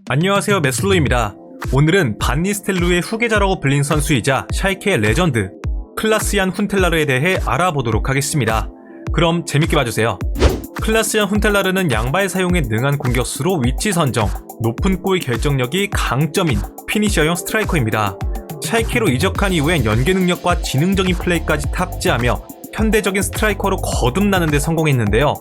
안녕하세요, 메슬로입니다. 오늘은 반 니스텔루의 후계자라고 불린 선수이자 샬케의 레전드 클라스얀 훈텔라르에 대해 알아보도록 하겠습니다. 그럼 재밌게 봐주세요. 클라스얀 훈텔라르는 양발 사용에 능한 공격수로 위치 선정, 높은 골 결정력이 강점인 피니셔형 스트라이커입니다. 샬케로 이적한 이후엔 연계 능력과 지능적인 플레이까지 탑재하며 현대적인 스트라이커로 거듭나는 데 성공했는데요.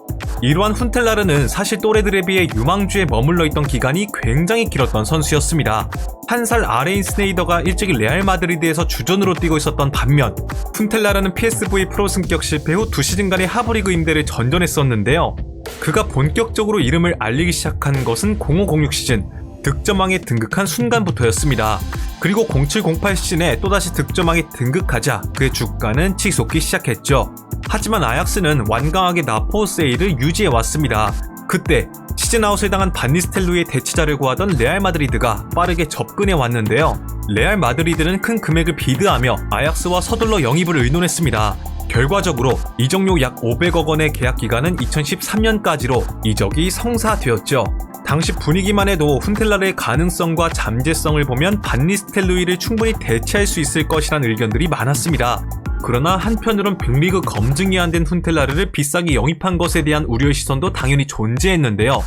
이러한 훈텔라르는 사실 또래들에 비해 유망주에 머물러 있던 기간이 굉장히 길었던 선수였습니다. 한 살 아래인 스네이더가 일찍이 레알 마드리드에서 주전으로 뛰고 있었던 반면 훈텔라르는 PSV 프로 승격 실패 후 2시즌간의 하브리그 임대를 전전했었는데요. 그가 본격적으로 이름을 알리기 시작한 것은 0506 시즌 득점왕에 등극한 순간부터였습니다. 그리고 0708 시즌에 또다시 득점왕에 등극하자 그의 주가는 치솟기 시작했죠. 하지만 아약스는 완강하게 나포 세일을 유지해왔습니다. 그때 시즌아웃을 당한 반 니스텔루의 대체자를 구하던 레알 마드리드가 빠르게 접근해왔는데요. 레알 마드리드는 큰 금액을 비드하며 아약스와 서둘러 영입을 의논했습니다. 결과적으로 이적료 약 500억 원의 계약 기간은 2013년까지로 이적이 성사되었죠. 당시 분위기만 해도 훈텔라르의 가능성과 잠재성을 보면 반 니스텔루이를 충분히 대체할 수 있을 것이라는 의견들이 많았습니다. 그러나 한편으론 빅리그 검증이 안 된 훈텔라르를 비싸게 영입한 것에 대한 우려의 시선도 당연히 존재했는데요.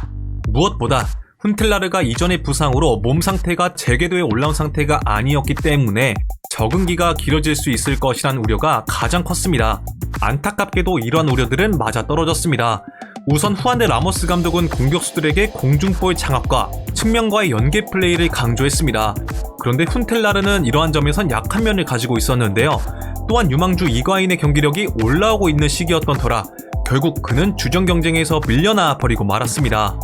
무엇보다 훈텔라르가 이전의 부상으로 몸 상태가 제궤도에 올라온 상태가 아니었기 때문에 적응기가 길어질 수 있을 것이란 우려가 가장 컸습니다. 안타깝게도 이러한 우려들은 맞아떨어졌습니다. 우선 후안데 라모스 감독은 공격수들에게 공중볼 장악과 측면과의 연계 플레이를 강조했습니다. 그런데 훈텔라르는 이러한 점에선 약한 면을 가지고 있었는데요. 또한 유망주 이과인의 경기력이 올라오고 있는 시기였던 터라 결국 그는 주전 경쟁에서 밀려나 버리고 말았습니다.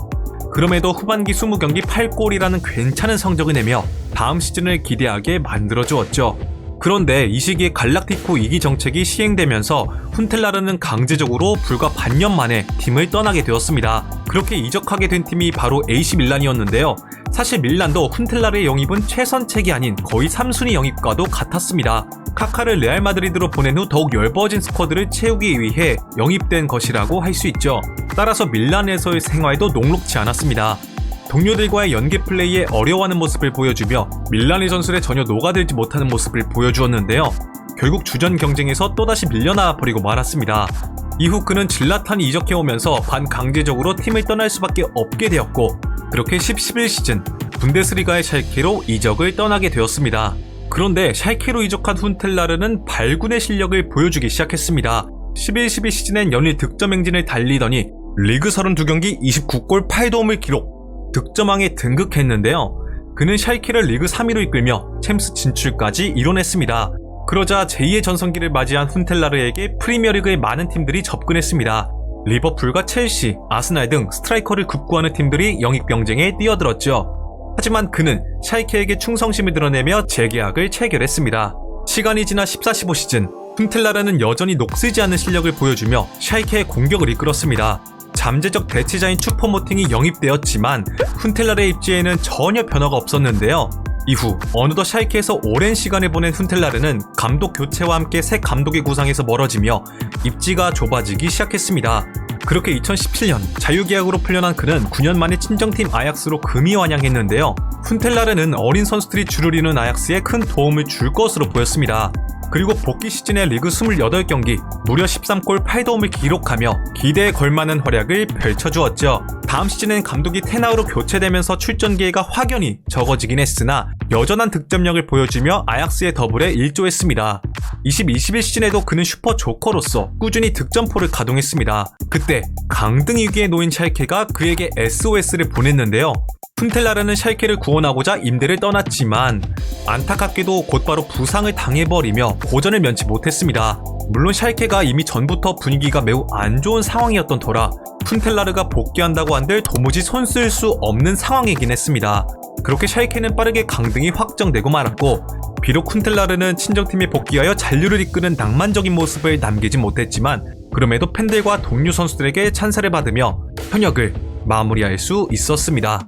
그럼에도 후반기 20경기 8골이라는 괜찮은 성적을 내며 다음 시즌을 기대하게 만들어주었죠. 그런데 이 시기에 갈락티코 2기 정책이 시행되면서 훈텔라르는 강제적으로 불과 반년 만에 팀을 떠나게 되었습니다. 그렇게 이적하게 된 팀이 바로 AC 밀란이었는데요. 사실 밀란도 훈텔라르의 영입은 최선책이 아닌 거의 3순위 영입과도 같았습니다. 카카를 레알 마드리드로 보낸 후 더욱 열버진 스쿼드를 채우기 위해 영입된 것이라고 할 수 있죠. 따라서 밀란에서의 생활도 녹록지 않았습니다. 동료들과의 연계 플레이에 어려워하는 모습을 보여주며 밀란의 전술에 전혀 녹아들지 못하는 모습을 보여주었는데요. 결국 주전 경쟁에서 또다시 밀려나 버리고 말았습니다. 이후 그는 질라탄이 이적해오면서 반강제적으로 팀을 떠날 수밖에 없게 되었고 그렇게 10-11 시즌 분데스리가의 샬케로 이적을 떠나게 되었습니다. 그런데 샬케로 이적한 훈텔라르는 발군의 실력을 보여주기 시작했습니다. 11-12 시즌엔 연일 득점 행진을 달리더니 리그 32경기 29골 8도움을 기록, 득점왕에 등극했는데요. 그는 샬케를 리그 3위로 이끌며 챔스 진출까지 이뤄냈습니다. 그러자 제2의 전성기를 맞이한 훈텔라르에게 프리미어리그의 많은 팀들이 접근했습니다. 리버풀과 첼시, 아스날 등 스트라이커를 급구하는 팀들이 영입 경쟁에 뛰어들었죠. 하지만 그는 샬케에게 충성심을 드러내며 재계약을 체결했습니다. 시간이 지나 14-15 시즌 훈텔라르는 여전히 녹슬지 않는 실력을 보여주며 샬케의 공격을 이끌었습니다. 잠재적 대체자인 추퍼모팅이 영입되었지만 훈텔라르의 입지에는 전혀 변화가 없었는데요. 이후 어느덧 샬케에서 오랜 시간을 보낸 훈텔라르는 감독 교체와 함께 새 감독의 구상에서 멀어지며 입지가 좁아지기 시작했습니다. 그렇게 2017년 자유계약으로 풀려난 그는 9년 만에 친정팀 아약스로 금이 환영했는데요. 훈텔라르는 어린 선수들이 주를 이루는 아약스에 큰 도움을 줄 것으로 보였습니다. 그리고 복귀 시즌에 리그 28경기 무려 13골 8도움을 기록하며 기대에 걸맞는 활약을 펼쳐주었죠. 다음 시즌엔 감독이 테나우로 교체되면서 출전 기회가 확연히 적어지긴 했으나 여전한 득점력을 보여주며 아약스의 더블에 일조했습니다. 20-21 시즌에도 그는 슈퍼 조커로서 꾸준히 득점포를 가동했습니다. 그때 강등 위기에 놓인 샬케가 그에게 SOS를 보냈는데요. 훈텔라르는 샬케를 구원하고자 임대를 떠났지만 안타깝게도 곧바로 부상을 당해버리며 고전을 면치 못했습니다. 물론 샬케가 이미 전부터 분위기가 매우 안 좋은 상황이었던 터라 훈텔라르가 복귀한다고 한들 도무지 손쓸 수 없는 상황이긴 했습니다. 그렇게 샬케는 빠르게 강등이 확정되고 말았고 비록 훈텔라르는 친정팀에 복귀하여 잔류를 이끄는 낭만적인 모습을 남기지 못했지만 그럼에도 팬들과 동료 선수들에게 찬사를 받으며 현역을 마무리할 수 있었습니다.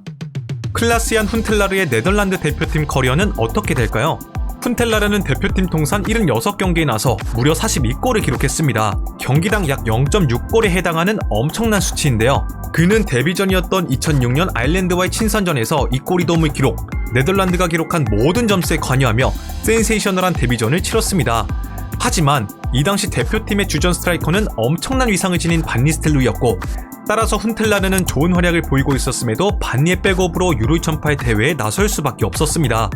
클라스얀 훈텔라르의 네덜란드 대표팀 커리어는 어떻게 될까요? 훈텔라르는 대표팀 통산 76경기에 나서 무려 42골을 기록했습니다. 경기당 약 0.6골에 해당하는 엄청난 수치인데요. 그는 데뷔전이었던 2006년 아일랜드와의 친선전에서 이 골이 도움을 기록, 네덜란드가 기록한 모든 점수에 관여하며 센세이셔널한 데뷔전을 치렀습니다. 하지만 이 당시 대표팀의 주전 스트라이커는 엄청난 위상을 지닌 반 니스텔로이였고, 따라서 훈텔라르는 좋은 활약을 보이고 있었음에도 반니의 백업으로 유로 2008 대회에 나설 수밖에 없었습니다.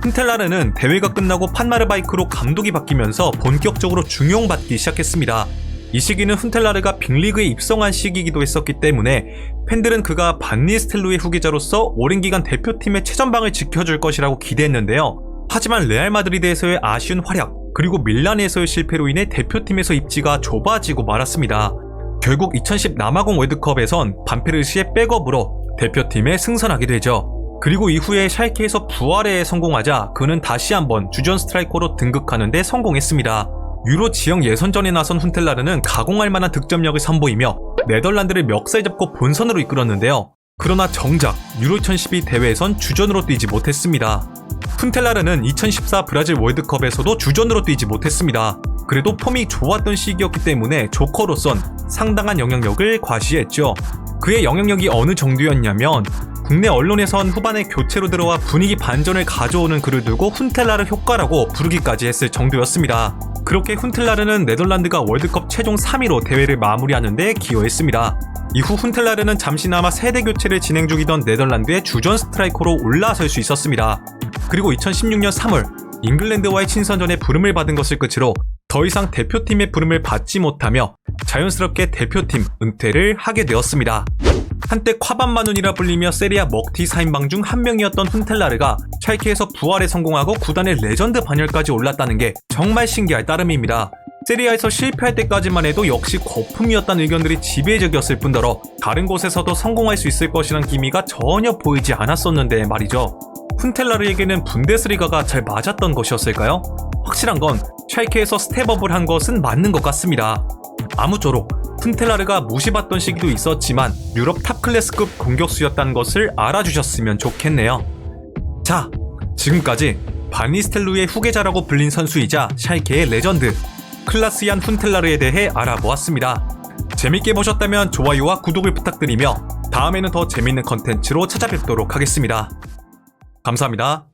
훈텔라르는 대회가 끝나고 판마르바이크로 감독이 바뀌면서 본격적으로 중용받기 시작했습니다. 이 시기는 훈텔라르가 빅리그에 입성한 시기이기도 했었기 때문에 팬들은 그가 반 니스텔로이의 후계자로서 오랜 기간 대표팀의 최전방을 지켜줄 것이라고 기대했는데요. 하지만 레알 마드리드에서의 아쉬운 활약, 그리고 밀란에서의 실패로 인해 대표팀에서 입지가 좁아지고 말았습니다. 결국 2010 남아공 월드컵에선 반페르시의 백업으로 대표팀에 승선하게 되죠. 그리고 이후에 샬케에서 부활에 성공하자 그는 다시 한번 주전 스트라이커로 등극하는 데 성공했습니다. 유로 지역 예선전에 나선 훈텔라르는 가공할 만한 득점력을 선보이며 네덜란드를 멱살 잡고 본선으로 이끌었는데요. 그러나 정작 유로 2012 대회에선 주전으로 뛰지 못했습니다. 훈텔라르는 2014 브라질 월드컵에서도 주전으로 뛰지 못했습니다. 그래도 폼이 좋았던 시기였기 때문에 조커로선 상당한 영향력을 과시했죠. 그의 영향력이 어느 정도였냐면 국내 언론에선 후반에 교체로 들어와 분위기 반전을 가져오는 글을 두고 훈텔라르 효과라고 부르기까지 했을 정도였습니다. 그렇게 훈텔라르는 네덜란드가 월드컵 최종 3위로 대회를 마무리하는 데 기여했습니다. 이후 훈텔라르는 잠시나마 세대 교체를 진행 중이던 네덜란드의 주전 스트라이커로 올라설 수 있었습니다. 그리고 2016년 3월 잉글랜드와의 친선전에 부름을 받은 것을 끝으로 더 이상 대표팀의 부름을 받지 못하며 자연스럽게 대표팀 은퇴를 하게 되었습니다. 한때 콰반마눈이라 불리며 세리아 먹튀 4인방 중 한 명이었던 훈텔라르가 샬케에서 부활에 성공하고 구단의 레전드 반열까지 올랐다는 게 정말 신기할 따름입니다. 세리아에서 실패할 때까지만 해도 역시 거품이었다는 의견들이 지배적이었을 뿐더러 다른 곳에서도 성공할 수 있을 것이란 기미가 전혀 보이지 않았었는데 말이죠. 훈텔라르에게는 분데스리가가 잘 맞았던 것이었을까요? 확실한 건 샬케에서 스텝업을 한 것은 맞는 것 같습니다. 아무쪼록 훈텔라르가 무시받던 시기도 있었지만 유럽 탑클래스급 공격수였다는 것을 알아주셨으면 좋겠네요. 자, 지금까지 반 니스텔로이의 후계자라고 불린 선수이자 샬케의 레전드 클라스얀 훈텔라르에 대해 알아보았습니다. 재밌게 보셨다면 좋아요와 구독을 부탁드리며 다음에는 더 재밌는 컨텐츠로 찾아뵙도록 하겠습니다. 감사합니다.